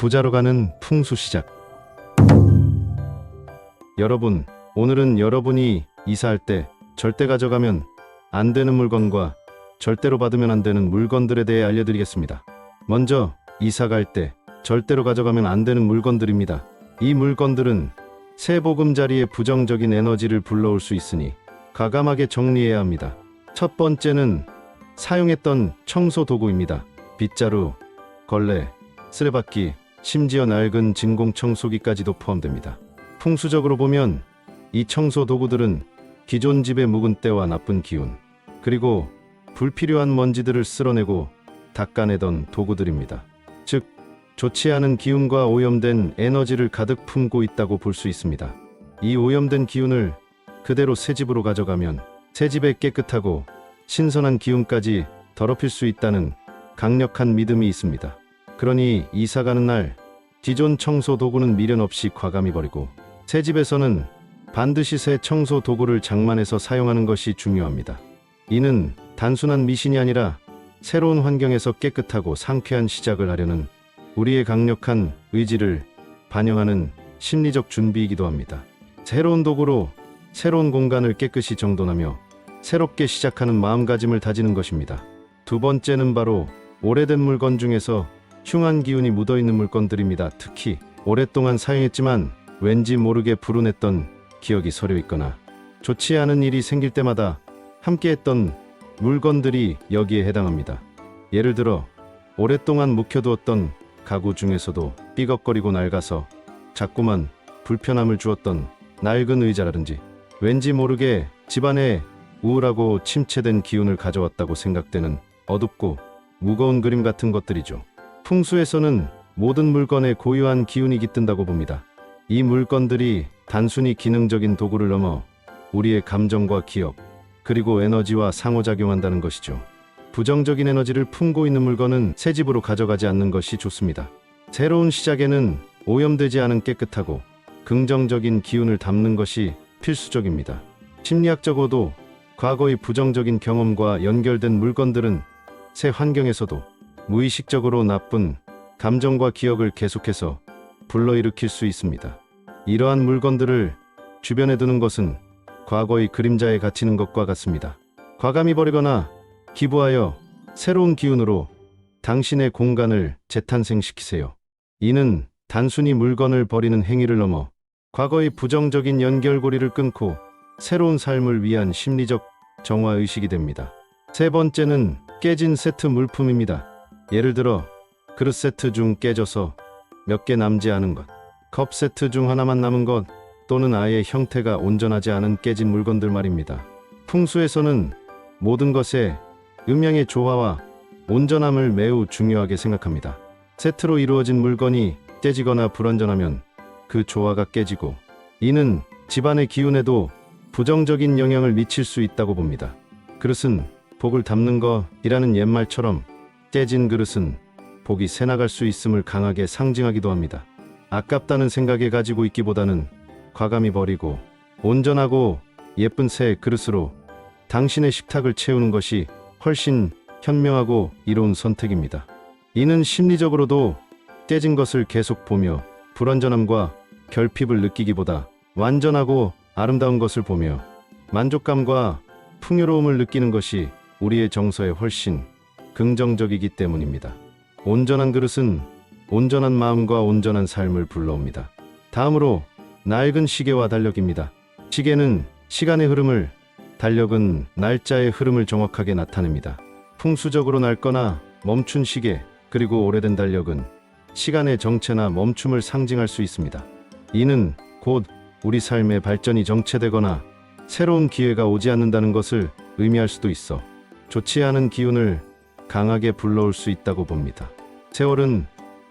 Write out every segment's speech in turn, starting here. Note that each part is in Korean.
부자로 가는 풍수 시작. 여러분, 오늘은 여러분이 이사할 때 절대 가져가면 안 되는 물건과 절대로 받으면 안 되는 물건들에 대해 알려드리겠습니다. 먼저 이사 갈 때 절대로 가져가면 안 되는 물건들입니다. 이 물건들은 새 보금자리에 부정적인 에너지를 불러올 수 있으니 과감하게 정리해야 합니다. 첫 번째는 사용했던 청소 도구입니다. 빗자루, 걸레, 쓰레받기, 심지어 낡은 진공 청소기까지도 포함됩니다. 풍수적으로 보면 이 청소 도구들은 기존 집의 묵은 때와 나쁜 기운, 그리고 불필요한 먼지들을 쓸어내고 닦아내던 도구들입니다. 즉, 좋지 않은 기운과 오염된 에너지를 가득 품고 있다고 볼 수 있습니다. 이 오염된 기운을 그대로 새 집으로 가져가면 새 집에 깨끗하고 신선한 기운까지 더럽힐 수 있다는 강력한 믿음이 있습니다. 그러니 이사 가는 날 기존 청소 도구는 미련 없이 과감히 버리고 새 집에서는 반드시 새 청소 도구를 장만해서 사용하는 것이 중요합니다. 이는 단순한 미신이 아니라 새로운 환경에서 깨끗하고 상쾌한 시작을 하려는 우리의 강력한 의지를 반영하는 심리적 준비이기도 합니다. 새로운 도구로 새로운 공간을 깨끗이 정돈하며 새롭게 시작하는 마음가짐을 다지는 것입니다. 두 번째는 바로 오래된 물건 중에서 흉한 기운이 묻어있는 물건들입니다. 특히 오랫동안 사용했지만 왠지 모르게 불운했던 기억이 서려 있거나 좋지 않은 일이 생길 때마다 함께했던 물건들이 여기에 해당합니다. 예를 들어 오랫동안 묵혀두었던 가구 중에서도 삐걱거리고 낡아서 자꾸만 불편함을 주었던 낡은 의자라든지 왠지 모르게 집안에 우울하고 침체된 기운을 가져왔다고 생각되는 어둡고 무거운 그림 같은 것들이죠. 풍수에서는 모든 물건에 고유한 기운이 깃든다고 봅니다. 이 물건들이 단순히 기능적인 도구를 넘어 우리의 감정과 기억, 그리고 에너지와 상호작용한다는 것이죠. 부정적인 에너지를 품고 있는 물건은 새 집으로 가져가지 않는 것이 좋습니다. 새로운 시작에는 오염되지 않은 깨끗하고 긍정적인 기운을 담는 것이 필수적입니다. 심리학적으로도 과거의 부정적인 경험과 연결된 물건들은 새 환경에서도 무의식적으로 나쁜 감정과 기억을 계속해서 불러일으킬 수 있습니다. 이러한 물건들을 주변에 두는 것은 과거의 그림자에 갇히는 것과 같습니다. 과감히 버리거나 기부하여 새로운 기운으로 당신의 공간을 재탄생시키세요. 이는 단순히 물건을 버리는 행위를 넘어 과거의 부정적인 연결고리를 끊고 새로운 삶을 위한 심리적 정화의식이 됩니다. 세 번째는 깨진 세트 물품입니다. 예를 들어 그릇 세트 중 깨져서 몇 개 남지 않은 것, 컵 세트 중 하나만 남은 것, 또는 아예 형태가 온전하지 않은 깨진 물건들 말입니다. 풍수에서는 모든 것에 음양의 조화와 온전함을 매우 중요하게 생각합니다. 세트로 이루어진 물건이 깨지거나 불완전하면 그 조화가 깨지고 이는 집안의 기운에도 부정적인 영향을 미칠 수 있다고 봅니다. 그릇은 복을 담는 것이라는 옛말처럼 깨진 그릇은 복이 새나갈 수 있음을 강하게 상징하기도 합니다. 아깝다는 생각에 가지고 있기보다는 과감히 버리고 온전하고 예쁜 새 그릇으로 당신의 식탁을 채우는 것이 훨씬 현명하고 이로운 선택입니다. 이는 심리적으로도 깨진 것을 계속 보며 불완전함과 결핍을 느끼기보다 완전하고 아름다운 것을 보며 만족감과 풍요로움을 느끼는 것이 우리의 정서에 훨씬 긍정적이기 때문입니다. 온전한 그릇은 온전한 마음과 온전한 삶을 불러옵니다. 다음으로 낡은 시계와 달력입니다. 시계는 시간의 흐름을, 달력은 날짜의 흐름을 정확하게 나타냅니다. 풍수적으로 낡거나 멈춘 시계, 그리고 오래된 달력은 시간의 정체나 멈춤을 상징할 수 있습니다. 이는 곧 우리 삶의 발전이 정체되거나 새로운 기회가 오지 않는다는 것을 의미할 수도 있어 좋지 않은 기운을 강하게 불러올 수 있다고 봅니다. 세월은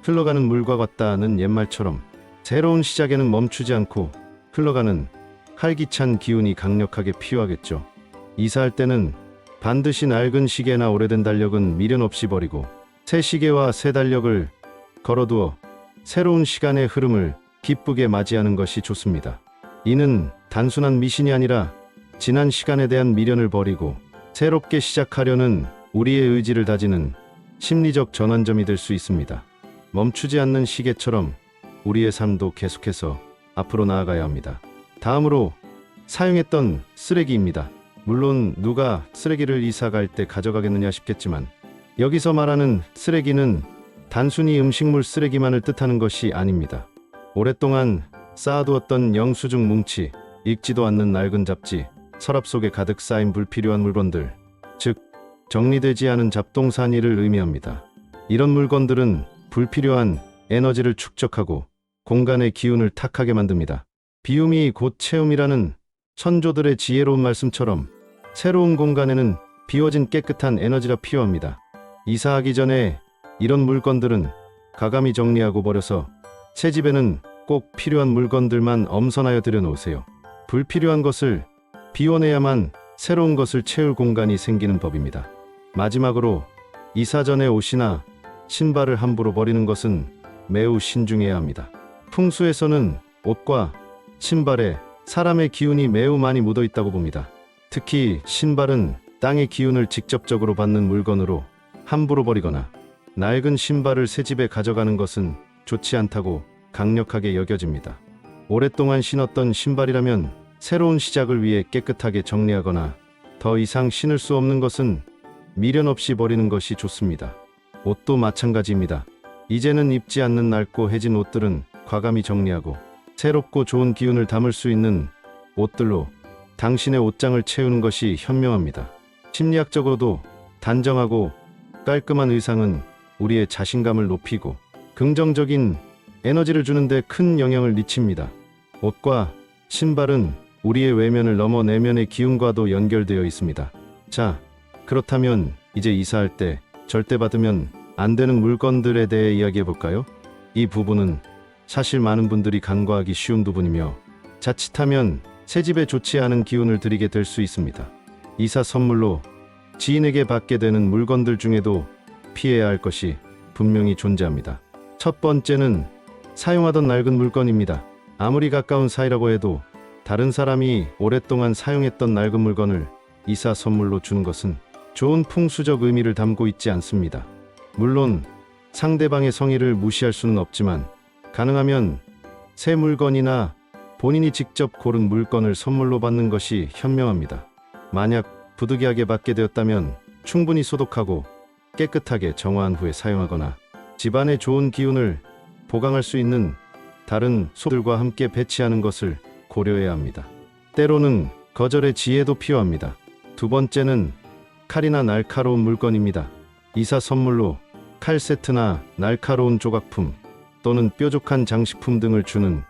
흘러가는 물과 같다는 옛말처럼 새로운 시작에는 멈추지 않고 흘러가는 활기찬 기운이 강력하게 필요하겠죠. 이사할 때는 반드시 낡은 시계나 오래된 달력은 미련 없이 버리고 새 시계와 새 달력을 걸어두어 새로운 시간의 흐름을 기쁘게 맞이하는 것이 좋습니다. 이는 단순한 미신이 아니라 지난 시간에 대한 미련을 버리고 새롭게 시작하려는 우리의 의지를 다지는 심리적 전환점이 될 수 있습니다. 멈추지 않는 시계처럼 우리의 삶도 계속해서 앞으로 나아가야 합니다. 다음으로 사용했던 쓰레기입니다. 물론 누가 쓰레기를 이사 갈 때 가져가겠느냐 싶겠지만 여기서 말하는 쓰레기는 단순히 음식물 쓰레기만을 뜻하는 것이 아닙니다. 오랫동안 쌓아두었던 영수증 뭉치, 읽지도 않는 낡은 잡지, 서랍 속에 가득 쌓인 불필요한 물건들, 즉 정리되지 않은 잡동사니를 의미합니다. 이런 물건들은 불필요한 에너지를 축적하고 공간의 기운을 탁하게 만듭니다. 비움이 곧 채움이라는 선조들의 지혜로운 말씀처럼 새로운 공간에는 비워진 깨끗한 에너지가 필요합니다. 이사하기 전에 이런 물건들은 가감히 정리하고 버려서 새 집에는 꼭 필요한 물건들만 엄선하여 들여놓으세요. 불필요한 것을 비워내야만 새로운 것을 채울 공간이 생기는 법입니다. 마지막으로 이사 전에 옷이나 신발을 함부로 버리는 것은 매우 신중해야 합니다. 풍수에서는 옷과 신발에 사람의 기운이 매우 많이 묻어 있다고 봅니다. 특히 신발은 땅의 기운을 직접적으로 받는 물건으로 함부로 버리거나 낡은 신발을 새 집에 가져가는 것은 좋지 않다고 강력하게 여겨집니다. 오랫동안 신었던 신발이라면 새로운 시작을 위해 깨끗하게 정리하거나 더 이상 신을 수 없는 것은 미련 없이 버리는 것이 좋습니다. 옷도 마찬가지입니다. 이제는 입지 않는 낡고 해진 옷들은 과감히 정리하고 새롭고 좋은 기운을 담을 수 있는 옷들로 당신의 옷장을 채우는 것이 현명합니다. 심리학적으로도 단정하고 깔끔한 의상은 우리의 자신감을 높이고 긍정적인 에너지를 주는데 큰 영향을 미칩니다. 옷과 신발은 우리의 외면을 넘어 내면의 기운과도 연결되어 있습니다. 자, 그렇다면 이제 이사할 때 절대 받으면 안 되는 물건들에 대해 이야기해 볼까요? 이 부분은 사실 많은 분들이 간과하기 쉬운 부분이며 자칫하면 새 집에 좋지 않은 기운을 들이게 될 수 있습니다. 이사 선물로 지인에게 받게 되는 물건들 중에도 피해야 할 것이 분명히 존재합니다. 첫 번째는 사용하던 낡은 물건입니다. 아무리 가까운 사이라고 해도 다른 사람이 오랫동안 사용했던 낡은 물건을 이사 선물로 주는 것은 좋은 풍수적 의미를 담고 있지 않습니다. 물론 상대방의 성의를 무시할 수는 없지만 가능하면 새 물건이나 본인이 직접 고른 물건을 선물로 받는 것이 현명합니다. 만약 부득이하게 받게 되었다면 충분히 소독하고 깨끗하게 정화한 후에 사용하거나 집안의 좋은 기운을 보강할 수 있는 다른 소들과 함께 배치하는 것을 고려해야 합니다. 때로는 거절의 지혜도 필요합니다. 두 번째는 칼이나 날카로운 물건입니다. 이사 선물로 칼 세트나 날카로운 조각품 또는 뾰족한 장식품 등을 주는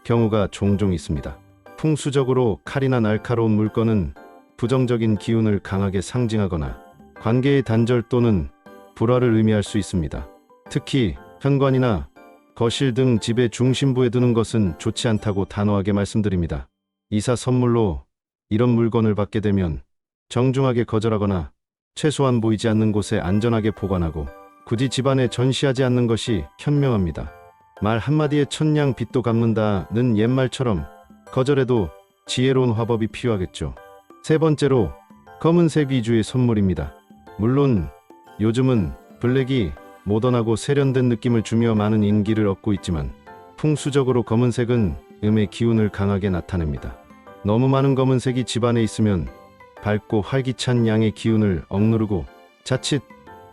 경우가 종종 있습니다. 풍수적으로 칼이나 날카로운 물건은 부정적인 기운을 강하게 상징하거나 관계의 단절 또는 불화를 의미할 수 있습니다. 특히 현관이나 거실 등 집의 중심부에 두는 것은 좋지 않다고 단호하게 말씀드립니다. 이사 선물로 이런 물건을 받게 되면 정중하게 거절하거나 최소한 보이지 않는 곳에 안전하게 보관하고 굳이 집안에 전시하지 않는 것이 현명합니다. 말 한마디에 천냥 빚도 갚는다는 옛말처럼 거절해도 지혜로운 화법이 필요하겠죠. 세 번째로 검은색 위주의 선물입니다. 물론 요즘은 블랙이 모던하고 세련된 느낌을 주며 많은 인기를 얻고 있지만 풍수적으로 검은색은 음의 기운을 강하게 나타냅니다. 너무 많은 검은색이 집안에 있으면 밝고 활기찬 양의 기운을 억누르고 자칫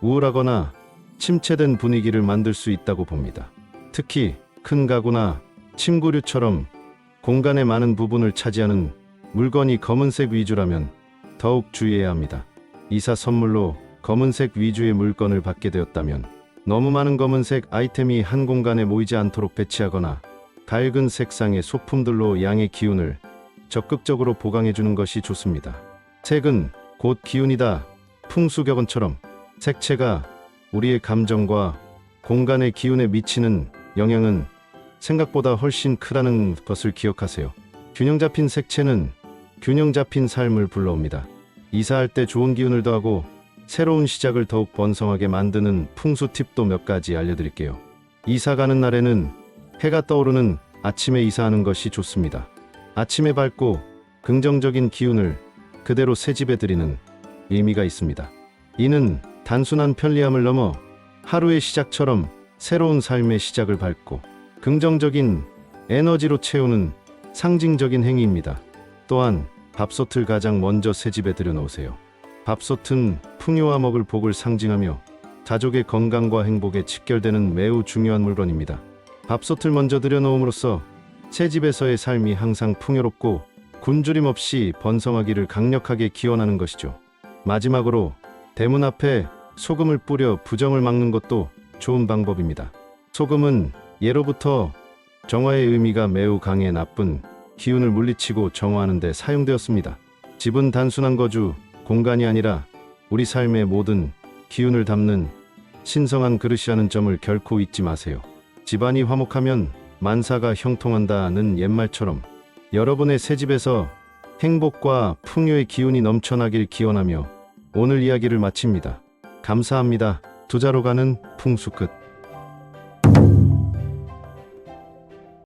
우울하거나 침체된 분위기를 만들 수 있다고 봅니다. 특히 큰 가구나 침구류처럼 공간의 많은 부분을 차지하는 물건이 검은색 위주라면 더욱 주의해야 합니다. 이사 선물로 검은색 위주의 물건을 받게 되었다면 너무 많은 검은색 아이템이 한 공간에 모이지 않도록 배치하거나 밝은 색상의 소품들로 양의 기운을 적극적으로 보강해주는 것이 좋습니다. 색은 곧 기운이다. 풍수격언처럼 색채가 우리의 감정과 공간의 기운에 미치는 영향은 생각보다 훨씬 크다는 것을 기억하세요. 균형 잡힌 색채는 균형 잡힌 삶을 불러옵니다. 이사할 때 좋은 기운을 더하고 새로운 시작을 더욱 번성하게 만드는 풍수 팁도 몇 가지 알려드릴게요. 이사 가는 날에는 해가 떠오르는 아침에 이사하는 것이 좋습니다. 아침에 밝고 긍정적인 기운을 그대로 새 집에 들이는 의미가 있습니다. 이는 단순한 편리함을 넘어 하루의 시작처럼 새로운 삶의 시작을 밟고 긍정적인 에너지로 채우는 상징적인 행위입니다. 또한 밥솥을 가장 먼저 새 집에 들여놓으세요. 밥솥은 풍요와 먹을 복을 상징하며 가족의 건강과 행복에 직결되는 매우 중요한 물건입니다. 밥솥을 먼저 들여놓음으로써 새 집에서의 삶이 항상 풍요롭고 굶주림 없이 번성하기를 강력하게 기원하는 것이죠. 마지막으로 대문 앞에 소금을 뿌려 부정을 막는 것도 좋은 방법입니다. 소금은 예로부터 정화의 의미가 매우 강해 나쁜 기운을 물리치고 정화하는 데 사용되었습니다. 집은 단순한 거주 공간이 아니라 우리 삶의 모든 기운을 담는 신성한 그릇이라는 점을 결코 잊지 마세요. 집안이 화목하면 만사가 형통한다는 옛말처럼 여러분의 새 집에서 행복과 풍요의 기운이 넘쳐나길 기원하며 오늘 이야기를 마칩니다. 감사합니다. 투자로 가는 풍수 끝.